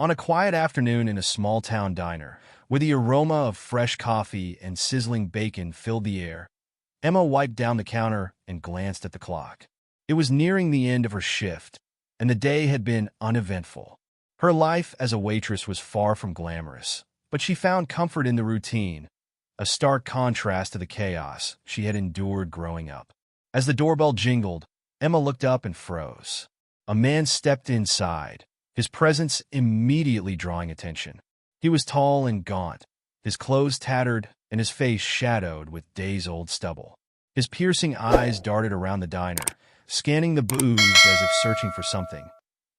On a quiet afternoon in a small-town diner, where the aroma of fresh coffee and sizzling bacon filled the air, Emma wiped down the counter and glanced at the clock. It was nearing the end of her shift, and the day had been uneventful. Her life as a waitress was far from glamorous, but she found comfort in the routine, a stark contrast to the chaos she had endured growing up. As the doorbell jingled, Emma looked up and froze. A man stepped inside, his presence immediately drawing attention. He was tall and gaunt, his clothes tattered and his face shadowed with days-old stubble. His piercing eyes darted around the diner, scanning the booze as if searching for something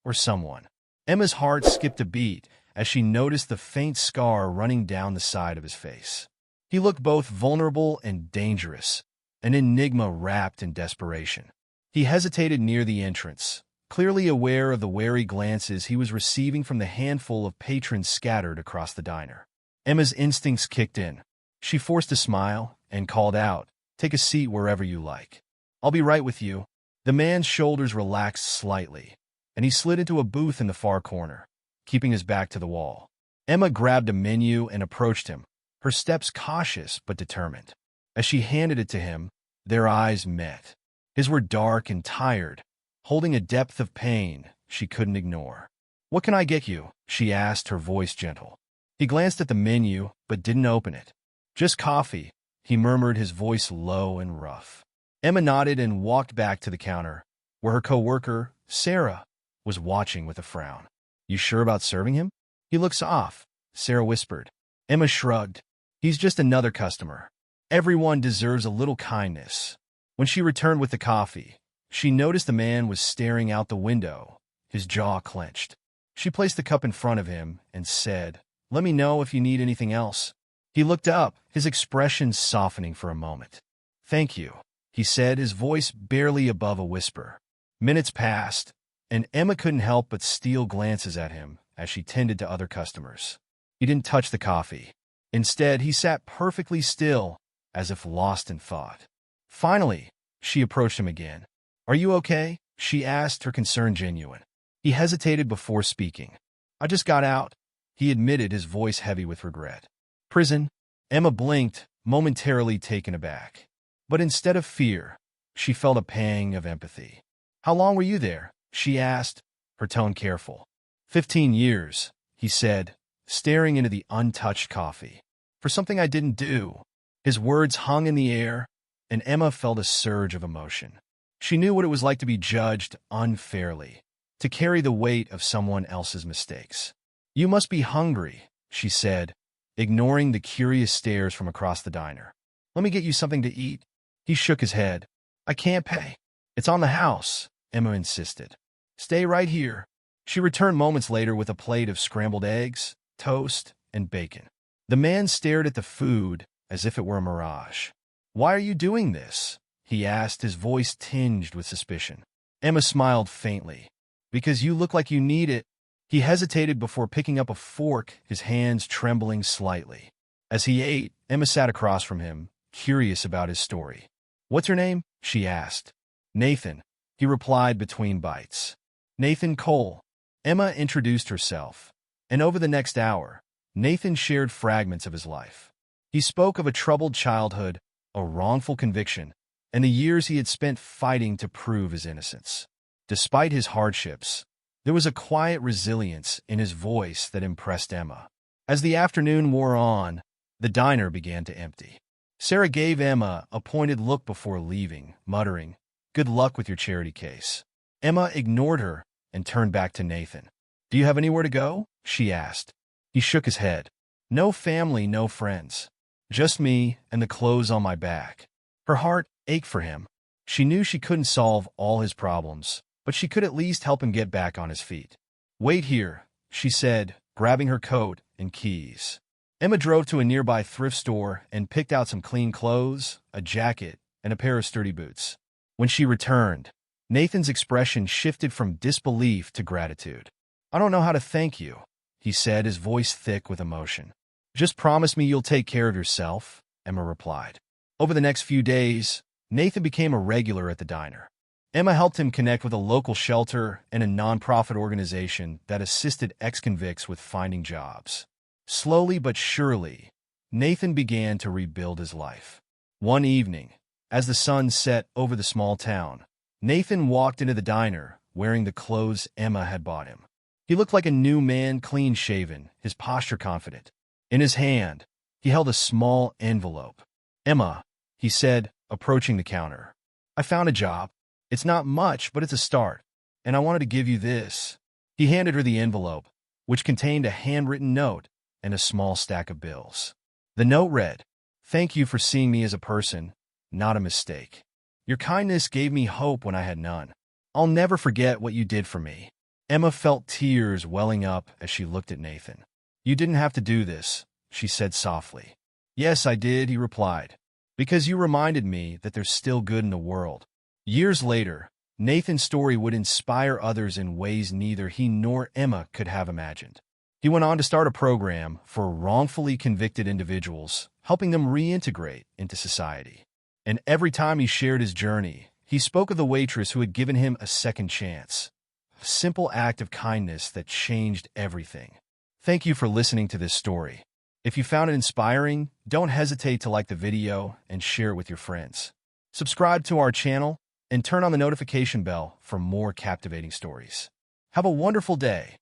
or someone. Emma's heart skipped a beat as she noticed the faint scar running down the side of his face. He looked both vulnerable and dangerous, an enigma wrapped in desperation. He hesitated near the entrance, clearly aware of the wary glances he was receiving from the handful of patrons scattered across the diner. Emma's instincts kicked in. She forced a smile and called out, "Take a seat wherever you like. I'll be right with you." The man's shoulders relaxed slightly, and he slid into a booth in the far corner, keeping his back to the wall. Emma grabbed a menu and approached him, her steps cautious but determined. As she handed it to him, their eyes met. His were dark and tired, holding a depth of pain she couldn't ignore. "What can I get you?" she asked, her voice gentle. He glanced at the menu, but didn't open it. "Just coffee," he murmured, his voice low and rough. Emma nodded and walked back to the counter, where her coworker, Sarah, was watching with a frown. "You sure about serving him?" "He looks off," Sarah whispered. Emma shrugged. "He's just another customer. Everyone deserves a little kindness." When she returned with the coffee, she noticed the man was staring out the window, his jaw clenched. She placed the cup in front of him and said, "Let me know if you need anything else." He looked up, his expression softening for a moment. "Thank you," he said, his voice barely above a whisper. Minutes passed, and Emma couldn't help but steal glances at him as she tended to other customers. He didn't touch the coffee. Instead, he sat perfectly still, as if lost in thought. Finally, she approached him again. "Are you okay?" she asked, her concern genuine. He hesitated before speaking. "I just got out," he admitted, his voice heavy with regret. "Prison?" Emma blinked, momentarily taken aback. But instead of fear, she felt a pang of empathy. "How long were you there?" she asked, her tone careful. 15 years, he said, staring into the untouched coffee. "For something I didn't do." His words hung in the air, and Emma felt a surge of emotion. She knew what it was like to be judged unfairly, to carry the weight of someone else's mistakes. "You must be hungry," she said, ignoring the curious stares from across the diner. "Let me get you something to eat." He shook his head. "I can't pay." "It's on the house," Emma insisted. "Stay right here." She returned moments later with a plate of scrambled eggs, toast, and bacon. The man stared at the food as if it were a mirage. "Why are you doing this?" he asked, his voice tinged with suspicion. Emma smiled faintly. "Because you look like you need it." He hesitated before picking up a fork, his hands trembling slightly. As he ate, Emma sat across from him, curious about his story. "What's her name?" she asked. "Nathan," he replied between bites. "Nathan Cole." Emma introduced herself, and over the next hour, Nathan shared fragments of his life. He spoke of a troubled childhood, a wrongful conviction, and the years he had spent fighting to prove his innocence. Despite his hardships, there was a quiet resilience in his voice that impressed Emma. As the afternoon wore on, the diner began to empty. Sarah gave Emma a pointed look before leaving, muttering, "Good luck with your charity case." Emma ignored her and turned back to Nathan. "Do you have anywhere to go?" she asked. He shook his head. "No family, no friends. Just me and the clothes on my back." Her heart ached for him. She knew she couldn't solve all his problems, but she could at least help him get back on his feet. "Wait here," she said, grabbing her coat and keys. Emma drove to a nearby thrift store and picked out some clean clothes, a jacket, and a pair of sturdy boots. When she returned, Nathan's expression shifted from disbelief to gratitude. "I don't know how to thank you," he said, his voice thick with emotion. "Just promise me you'll take care of yourself," Emma replied. Over the next few days, Nathan became a regular at the diner. Emma helped him connect with a local shelter and a nonprofit organization that assisted ex-convicts with finding jobs. Slowly but surely, Nathan began to rebuild his life. One evening, as the sun set over the small town, Nathan walked into the diner wearing the clothes Emma had bought him. He looked like a new man, clean-shaven, his posture confident. In his hand, he held a small envelope. "Emma," he said, approaching the counter, "I found a job. It's not much, but it's a start, and I wanted to give you this." He handed her the envelope, which contained a handwritten note and a small stack of bills. The note read, "Thank you for seeing me as a person, not a mistake. Your kindness gave me hope when I had none. I'll never forget what you did for me." Emma felt tears welling up as she looked at Nathan. "You didn't have to do this," she said softly. "Yes, I did," he replied, "because you reminded me that there's still good in the world." Years later, Nathan's story would inspire others in ways neither he nor Emma could have imagined. He went on to start a program for wrongfully convicted individuals, helping them reintegrate into society. And every time he shared his journey, he spoke of the waitress who had given him a second chance. A simple act of kindness that changed everything. Thank you for listening to this story. If you found it inspiring, don't hesitate to like the video and share it with your friends. Subscribe to our channel and turn on the notification bell for more captivating stories. Have a wonderful day.